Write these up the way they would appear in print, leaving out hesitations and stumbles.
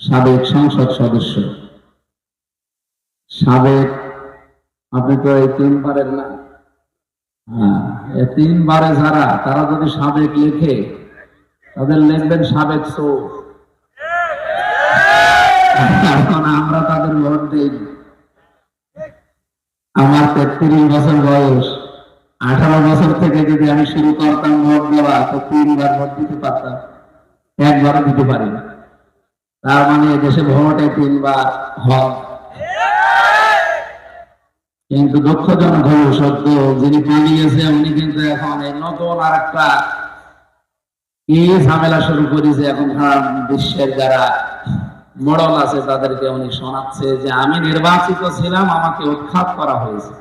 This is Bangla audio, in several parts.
সাবেক সংসদ সদস্য, সাবেক, আপনি তো এই তিনবারের না, এই তিনবারে যারা, তারা যদি সাবেক লেখে তাদের লিখবেন সাবেক চোর। এখন আমরা তাদের ভোট দিই। আমার 33 বছর বয়স, 18 বছর থেকে যদি আমি শুরু করতাম ভোট দেওয়া, তো 3বার ভোট দিতে পারতাম, একবারও দিতে পারি না। তার মানে দেশে ভোটে 3বার হয়। কিন্তু দুঃখজনক হল সত্য, যিনি পালিয়েছে উনি কিন্তু এখন এই নতুন আর একটা কি ঝামেলা শুরু করেছে। এখন বিশ্বের যারা মডেল আছে তাদেরকে উনি শোনাচ্ছে যে আমি নির্বাচিত ছিলাম, আমাকে উৎখাত করা হয়েছে।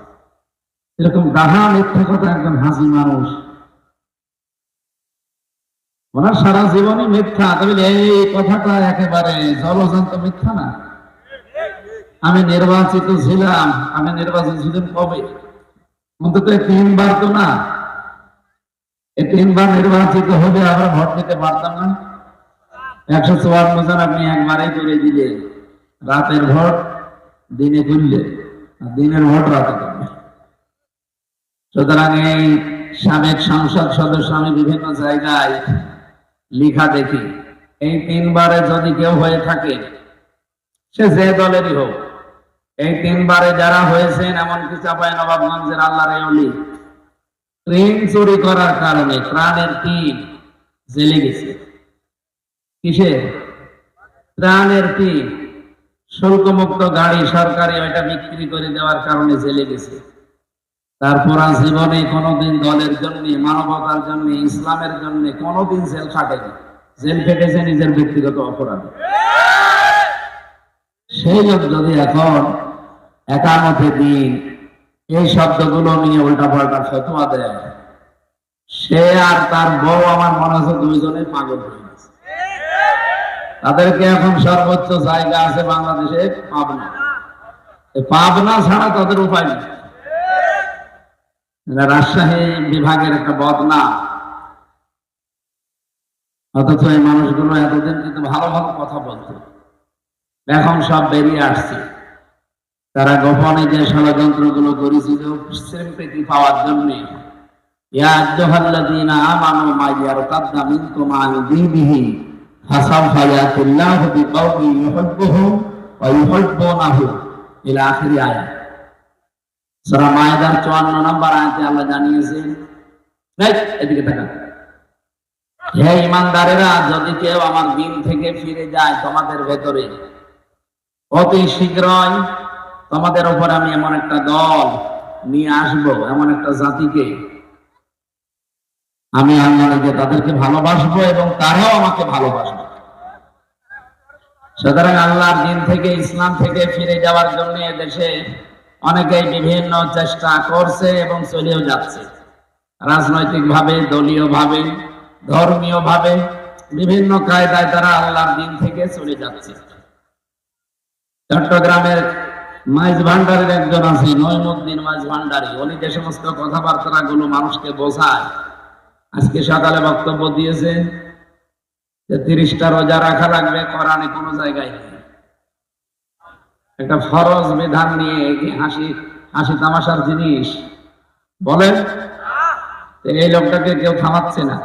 এরকম গাধা মিথ্যা কথা একজন হাসি মানুষ, ওনার সারা জীবনই মিথ্যা। তবে এই কথাটা একেবারে জলজন্ত মিথ্যা না। আমি নির্বাচিত ছিলাম, আমি নির্বাচিত ছিলাম কবে? অন্তত 3বার তো না। এই 3বার নির্বাচিত হলে আমরা ভোট দিতে পারতাম না। 154 জন আপনি একবারেই করে দিলেন। রাতের ভোট দিনে করলে, দিনের ভোট রাতে করবে। সুতরাং এই সাবেক সংসদ সদস্য আমি বিভিন্ন জায়গায় লেখা দেখি, এই 3বারে যদি কেউ হয়ে থাকে, সে যে দলেরই হোক, এই 3বারে যারা হয়েছেন, এমনকি চাঁপাইনবাবগঞ্জের আল্লাহর ওলি, ট্রেন চুরি করার কারণে প্রাণের 3 জেলে গেছে। কিসের? প্রাণের 3। শুল্কমুক্ত গাড়ি সরকারি, ওইটা বিক্রি করে দেওয়ার কারণে জেলে গেছে। তারপর জীবনে কোনোদিন দলের জন্য, মানবতার জন্য, ইসলামের জন্য কোনোদিন জেল খাটেনি। জেল খেটেছে নিজের ব্যক্তিগত অপরাধে। সেই লোক যদি এখন 51 দিন এই শব্দগুলো নিয়ে উল্টা পাল্টা ফতোয়া দেয়, সে আর তার বউ আমার মনে হচ্ছে দুইজনে পাগল হয়ে গেছে। তাদেরকে এখন সর্বোচ্চ জায়গা আছে বাংলাদেশে পাবনা। পাবনা ছাড়া তাদের উপায় নেই। রাজশাহী বিভাগের একটা বদনাম। অথচ এই মানুষগুলো এতদিন কিন্তু ভালো ভালো কথা বলতো, এখন সব বেরিয়ে আসছে। তারা গোপনে যে ষড়যন্ত্রগুলো করেছিল সিম্পেথি পাওয়ার জন্য, ইয়া আইয়ুহাল্লাযীনা আমানু মা ইয়ারতাদ্দা মিনকুম আন দীনিহি ফাসাওফা ইয়াতিল্লাহু বিকাওমিন ইউহিব্বুহুম ওয়া ইউহিব্বুনাহু ইলা আখির আয়াত। সূরা মায়েদার 54 নম্বর আয়াতে আল্লাহ জানিয়েছেন, এদিকে তাকান, হে ঈমানদারেরা, যদি কেউ আমার দিন থেকে ফিরে যায় তোমাদের ভেতরে, অতি শীঘ্রই তোমাদের উপর আমি এমন একটা দল নিয়ে আসবো, এমন একটা জাতিকে আমি আল্লাহকে তাদেরকে ভালোবাসবো এবং তারাও আমাকে ভালোবাসবে। সুতরাং আল্লাহর দিন থেকে, ইসলাম থেকে ফিরে যাওয়ার জন্য এদেশে অনেকেই বিভিন্ন চেষ্টা করছে এবং চলেও যাচ্ছে। রাজনৈতিক ভাবে, দলীয় ভাবে, ধর্মীয় ভাবে, বিভিন্ন কায়দায় তারা আল্লাহর দিন থেকে চলে যাচ্ছে। চট্টগ্রামের মাইজ ভান্ডারের একজন আছে, নঈমুদ্দিন মাইজ ভান্ডারী। উনি যে সমস্ত কথাবার্তা গুলো মানুষকে বোঝায়, আজকে সকালে বক্তব্য দিয়েছেন যে 30টা রোজা রাখা লাগবে, কোরআনে কোনো জায়গায় নেই। একটা ফরজ বিধান নিয়ে কি হাসি তামাশার জিনিস বলেন? এই লোকটাকে কেউ থামাচ্ছে না।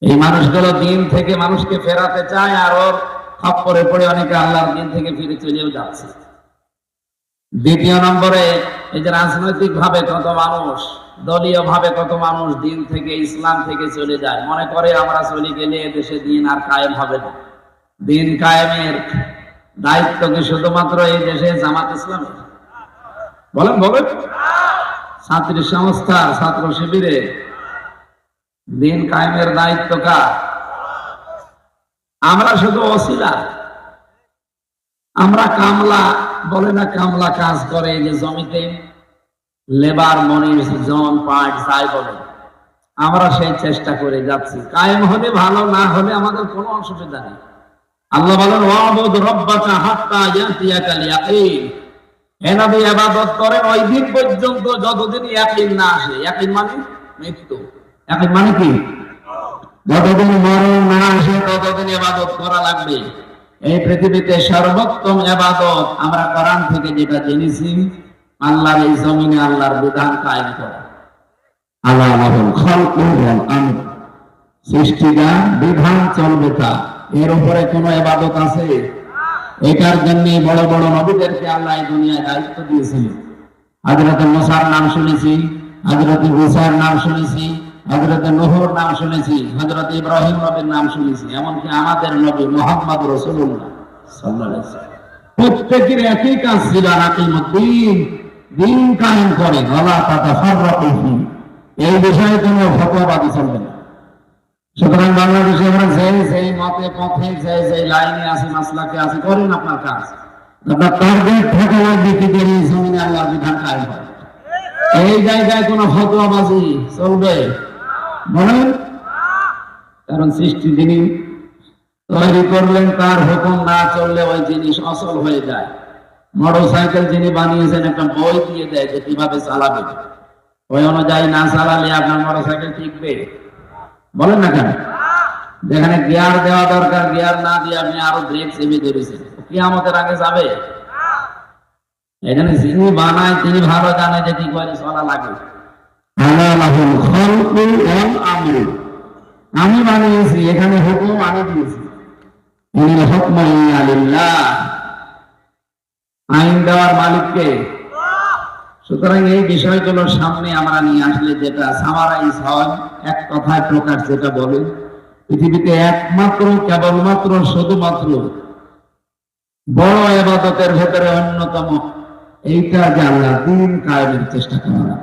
এই মানুষগুলো দিন থেকে মানুষকে ফেরাতে চায়, আর ওর খপ্পরে পড়ে অনেকে আল্লাহর দিন থেকে ফিরে চলেও যাচ্ছে। দ্বিতীয় নম্বরে, এই যে রাজনৈতিক ভাবে কত মানুষ, দলীয় ভাবে কত মানুষ দিন থেকে, ইসলাম থেকে চলে যায়, মনে করে আমরা চলে গেলে এদেশে দিন আর কায়েম হবে না। দিন কায়েমের দায়িত্ব কি শুধুমাত্র এই দেশে জামাত ইসলাম? বলেন বলেন, ছাত্রী সংস্থা, ছাত্র শিবিরে দিন কায়েমের দায়িত্ব কার? আমরা শুধু ওসিলা। আমরা কামলা, বলে না কামলা কাজ করে, এই যে জমিতে লেবার, মনির, জন, পাট যাই বলে, আমরা সেই চেষ্টা করে যাচ্ছি। কায়েম হলে ভালো, না হলে আমাদের কোনো অসুবিধা নেই। আল্লাহ বলেন, ওয়াবুদ রাব্বাকা হাত্তা ইয়াতিয়াকাল ইয়াকিন। হে নবী, ইবাদত করেন ওই দিন পর্যন্ত যতদিন ইয়াকিন না আসে। ইয়াকিন মানে মৃত্যু। ইয়াকিন মানে কি? যতদিন মরণ না আসে ততদিন ইবাদত করা লাগবে। এই পৃথিবীতে সর্বোত্তম ইবাদত আমরা কোরআন থেকে যেটা জেনেছি, আল্লাহর এই জমিনে আল্লাহর বিধান কায়েম করা। আল্লাহ লাহুল খালকু ওয়াল আমর, সৃষ্টিটা বিধান চলবে তা, এর উপরে কোনো ইবাদত আছে? এটার জন্য বড় বড় নবীদেরকে আল্লাহ এই দুনিয়ায় দায়িত্ব দিয়েছিলেন। হযরত মুসার নাম শুনেছি, হযরত ঈসার নাম শুনেছি, হযরত নূহর নাম শুনেছি, হযরত ইব্রাহিম নবীর নাম শুনেছি, এমনকি আমাদের নবী মুহাম্মদ রাসূলুল্লাহ সাল্লাল্লাহু আলাইহি ওয়াসাল্লাম প্রত্যেকের একই কাজ ছিল, আকিমুদ্দিন, দিন কায়েম করে, ওয়ালা তাতাফাররাকু ফি, এই বিষয়ে কোনো ফতোয়াবাদী চলবে না। সুতরাং বাংলাদেশে আমরা যেই মতে পথে যেই লাইনে আছে, মাসলাকে আছে, করেন আপনার কাজ। আপনার টার্গেট থাকা লাগবে কি করে জমিনে আল্লাহর বিধান কায়েম হয়। এই জায়গায় কোনো ফতোয়াবাজি চলবে বলেন? কারণ সৃষ্টি যিনি তৈরি করলেন তার হুকুম না চললে ওই জিনিস অচল হয়ে যায়। মোটরসাইকেল যিনি বানিয়েছেন একটা বই দিয়ে দেয় যে কিভাবে চালাবে, ওই অনুযায়ী না চালালে আপনার মোটরসাইকেল টিকবে? বলেন না কেন? যেখানে গিয়ার দেওয়া দরকার গিয়ার না দিয়ে আপনি আরো ব্রেক চেপে ধরেছেন, কিয়ামতের আগে যাবে? এখানে যিনি বানায় তিনি ভালো জানে যে কি করে চলা লাগে। আমি বানিয়েছি, এখানে হুকুম আমি দিয়েছি, আইন দেওয়ার মালিককে। সুতরাং এই বিষয়গুলোর সামনে আমরা নিয়ে আসলে যেটা সামারাইজ হয়, এক কথায় প্রকাশ যেটা বলে, পৃথিবীতে একমাত্র কেবলমাত্র শুধুমাত্র বড় ইবাদতের ভেতরে অন্যতম এইটা যে আল্লাহ দিন কায়েমের চেষ্টা করা।